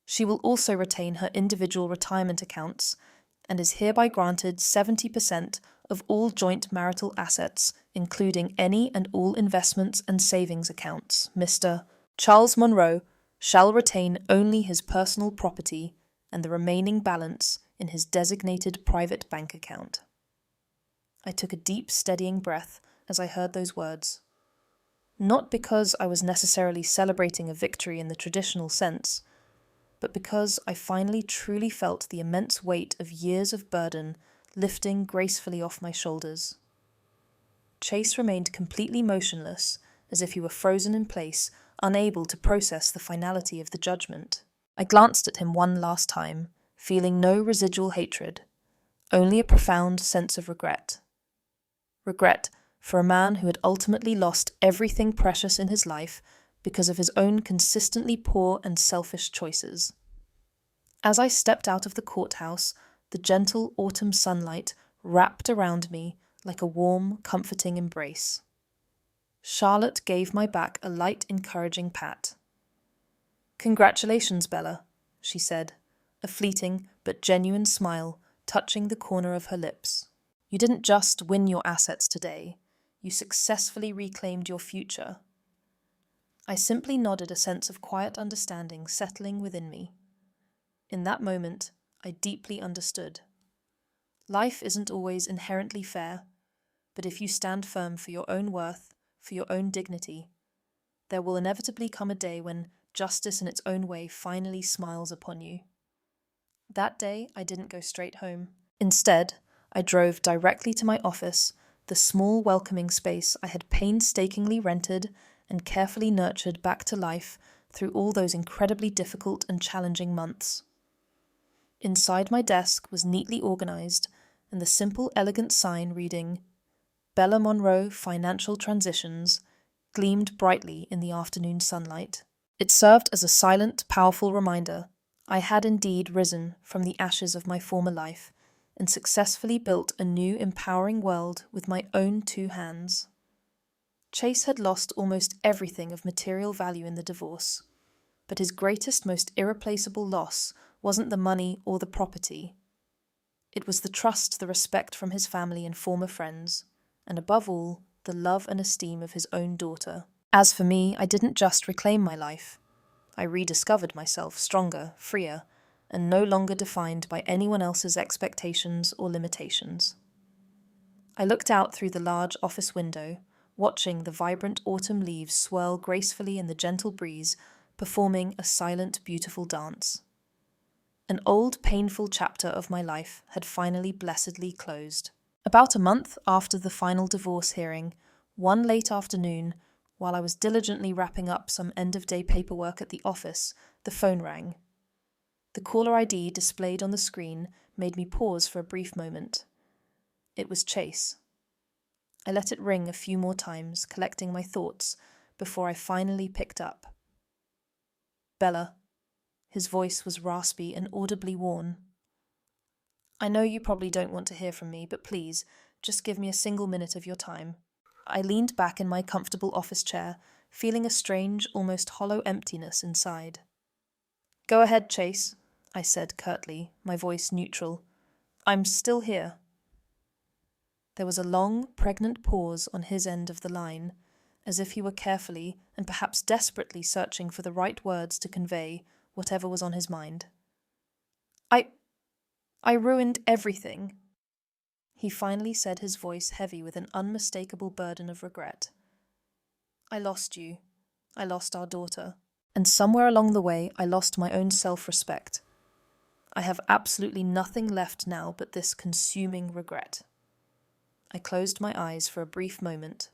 Speaker 1: She will also retain her individual retirement accounts and is hereby granted 70% of all joint marital assets, including any and all investments and savings accounts. Mr. Charles Monroe shall retain only his personal property and the remaining balance in his designated private bank account. I took a deep, steadying breath as I heard those words. Not because I was necessarily celebrating a victory in the traditional sense, but because I finally truly felt the immense weight of years of burden lifting gracefully off my shoulders. Chase remained completely motionless, as if he were frozen in place, unable to process the finality of the judgment. I glanced at him one last time, feeling no residual hatred, only a profound sense of regret. Regret for a man who had ultimately lost everything precious in his life because of his own consistently poor and selfish choices. As I stepped out of the courthouse, the gentle autumn sunlight wrapped around me like a warm, comforting embrace. Charlotte gave my back a light, encouraging pat. "Congratulations, Bella," she said, a fleeting but genuine smile touching the corner of her lips. "You didn't just win your assets today, you successfully reclaimed your future." I simply nodded, a sense of quiet understanding settling within me. In that moment, I deeply understood. Life isn't always inherently fair, but if you stand firm for your own worth, for your own dignity, there will inevitably come a day when justice in its own way finally smiles upon you. That day, I didn't go straight home. Instead, I drove directly to my office, the small welcoming space I had painstakingly rented and carefully nurtured back to life through all those incredibly difficult and challenging months. Inside my desk was neatly organized, and the simple, elegant sign reading, "Bella Monroe Financial Transitions," gleamed brightly in the afternoon sunlight. It served as a silent, powerful reminder I had indeed risen from the ashes of my former life and successfully built a new, empowering world with my own two hands. Chase had lost almost everything of material value in the divorce, but his greatest, most irreplaceable loss wasn't the money or the property. It was the trust, the respect from his family and former friends, and above all, the love and esteem of his own daughter. As for me, I didn't just reclaim my life. I rediscovered myself stronger, freer, and no longer defined by anyone else's expectations or limitations. I looked out through the large office window, watching the vibrant autumn leaves swirl gracefully in the gentle breeze, performing a silent, beautiful dance. An old, painful chapter of my life had finally blessedly closed. About a month after the final divorce hearing, one late afternoon, while I was diligently wrapping up some end-of-day paperwork at the office, the phone rang. The caller ID displayed on the screen made me pause for a brief moment. It was Chase. I let it ring a few more times, collecting my thoughts, before I finally picked up. "Bella." His voice was raspy and audibly worn. "I know you probably don't want to hear from me, but please, just give me a single minute of your time." I leaned back in my comfortable office chair, feeling a strange, almost hollow emptiness inside. "Go ahead, Chase," I said curtly, my voice neutral. "I'm still here." There was a long, pregnant pause on his end of the line, as if he were carefully and perhaps desperately searching for the right words to convey whatever was on his mind. I ruined everything," he finally said, his voice heavy with an unmistakable burden of regret. "I lost you. I lost our daughter. And somewhere along the way, I lost my own self-respect. I have absolutely nothing left now but this consuming regret." I closed my eyes for a brief moment.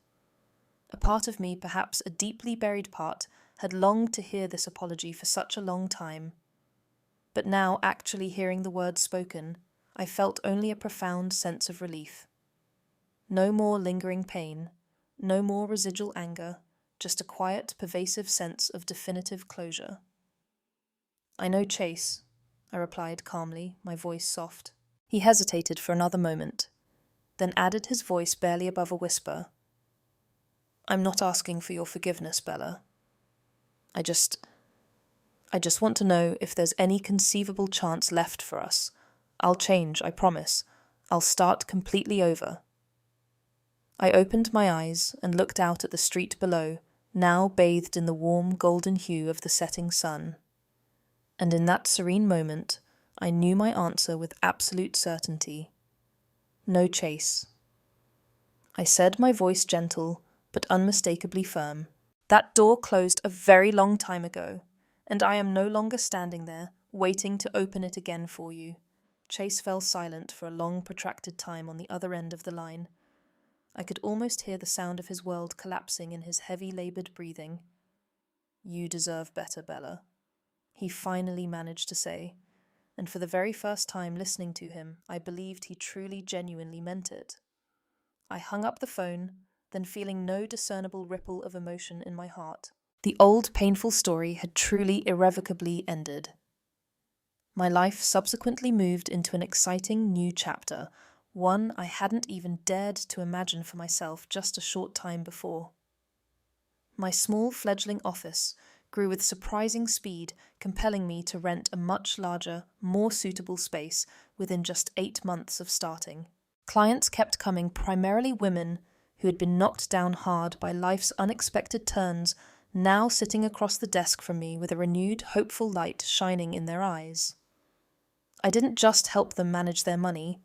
Speaker 1: A part of me, perhaps a deeply buried part, had longed to hear this apology for such a long time. But now, actually hearing the words spoken, I felt only a profound sense of relief. No more lingering pain, no more residual anger, just a quiet, pervasive sense of definitive closure. "I know Chase," I replied calmly, my voice soft. He hesitated for another moment, then added, his voice barely above a whisper, "I'm not asking for your forgiveness, Bella. I just want to know if there's any conceivable chance left for us. I'll change, I promise. I'll start completely over. I opened my eyes and looked out at the street below, now bathed in the warm golden hue of the setting sun. And in that serene moment, I knew my answer with absolute certainty. No chase. I said, my voice gentle, but unmistakably firm. That door closed a very long time ago, and I am no longer standing there, waiting to open it again for you. Chase fell silent for a long, protracted time on the other end of the line. I could almost hear the sound of his world collapsing in his heavy, laboured breathing. You deserve better, Bella, he finally managed to say, and for the very first time listening to him, I believed he truly, genuinely meant it. I hung up the phone, then feeling no discernible ripple of emotion in my heart. The old painful story had truly irrevocably ended. My life subsequently moved into an exciting new chapter, one I hadn't even dared to imagine for myself just a short time before. My small fledgling office grew with surprising speed, compelling me to rent a much larger, more suitable space within just 8 months of starting. Clients kept coming, primarily women who had been knocked down hard by life's unexpected turns, now sitting across the desk from me with a renewed, hopeful light shining in their eyes. I didn't just help them manage their money.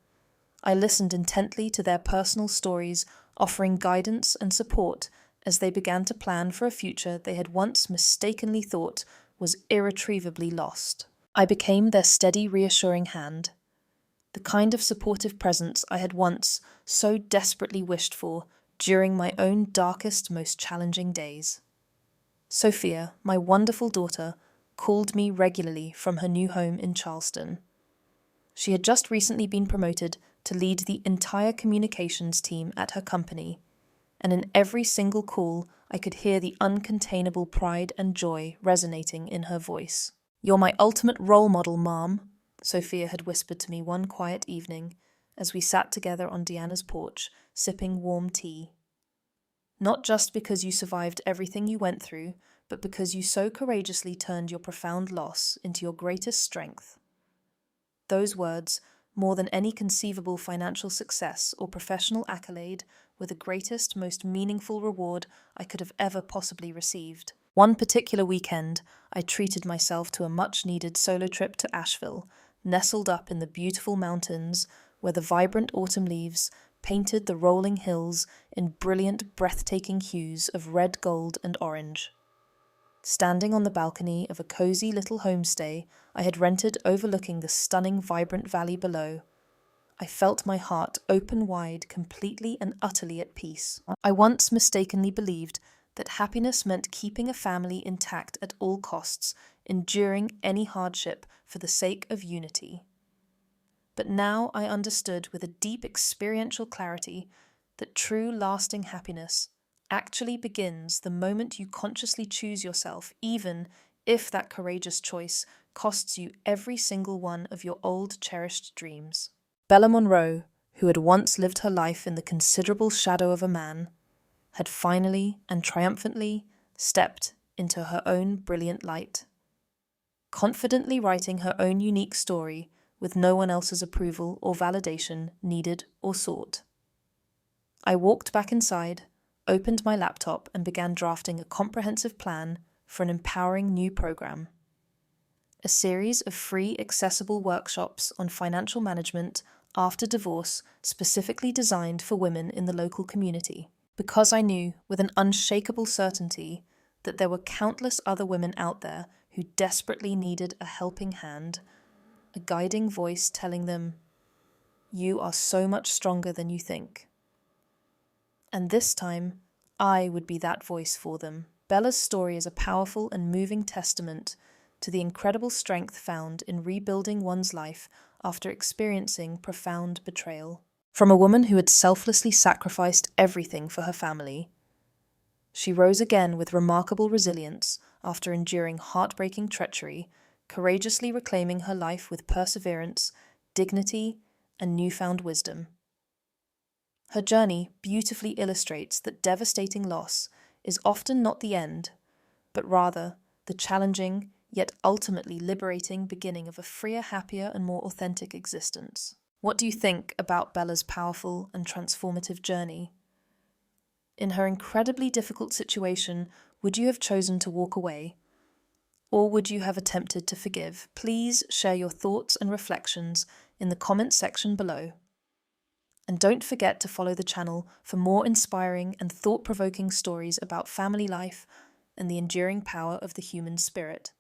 Speaker 1: I listened intently to their personal stories, offering guidance and support as they began to plan for a future they had once mistakenly thought was irretrievably lost. I became their steady, reassuring hand, the kind of supportive presence I had once so desperately wished for during my own darkest, most challenging days. Sophia, my wonderful daughter, called me regularly from her new home in Charleston. She had just recently been promoted to lead the entire communications team at her company, and in every single call I could hear the uncontainable pride and joy resonating in her voice. "You're my ultimate role model, Mom," Sophia had whispered to me one quiet evening as we sat together on Deanna's porch, sipping warm tea. "Not just because you survived everything you went through, but because you so courageously turned your profound loss into your greatest strength." Those words, more than any conceivable financial success or professional accolade, were the greatest, most meaningful reward I could have ever possibly received. One particular weekend, I treated myself to a much-needed solo trip to Asheville, nestled up in the beautiful mountains where the vibrant autumn leaves painted the rolling hills in brilliant, breathtaking hues of red, gold, and orange. Standing on the balcony of a cozy little homestay I had rented overlooking the stunning, vibrant valley below, I felt my heart open wide, completely and utterly at peace. I once mistakenly believed that happiness meant keeping a family intact at all costs, enduring any hardship for the sake of unity. But now I understood with a deep experiential clarity that true lasting happiness actually begins the moment you consciously choose yourself, even if that courageous choice costs you every single one of your old cherished dreams. Bella Monroe, who had once lived her life in the considerable shadow of a man, had finally and triumphantly stepped into her own brilliant light, confidently writing her own unique story with no one else's approval or validation needed or sought. I walked back inside, opened my laptop, and began drafting a comprehensive plan for an empowering new program. A series of free, accessible workshops on financial management after divorce specifically designed for women in the local community, because I knew with an unshakable certainty that there were countless other women out there who desperately needed a helping hand, a guiding voice telling them, "You are so much stronger than you think." And this time, I would be that voice for them. Bella's story is a powerful and moving testament to the incredible strength found in rebuilding one's life after experiencing profound betrayal. From a woman who had selflessly sacrificed everything for her family, she rose again with remarkable resilience after enduring heartbreaking treachery, courageously reclaiming her life with perseverance, dignity, and newfound wisdom. Her journey beautifully illustrates that devastating loss is often not the end, but rather the challenging yet ultimately liberating beginning of a freer, happier, and more authentic existence. What do you think about Bella's powerful and transformative journey? In her incredibly difficult situation, would you have chosen to walk away? Or would you have attempted to forgive? Please share your thoughts and reflections in the comments section below. And don't forget to follow the channel for more inspiring and thought-provoking stories about family life and the enduring power of the human spirit.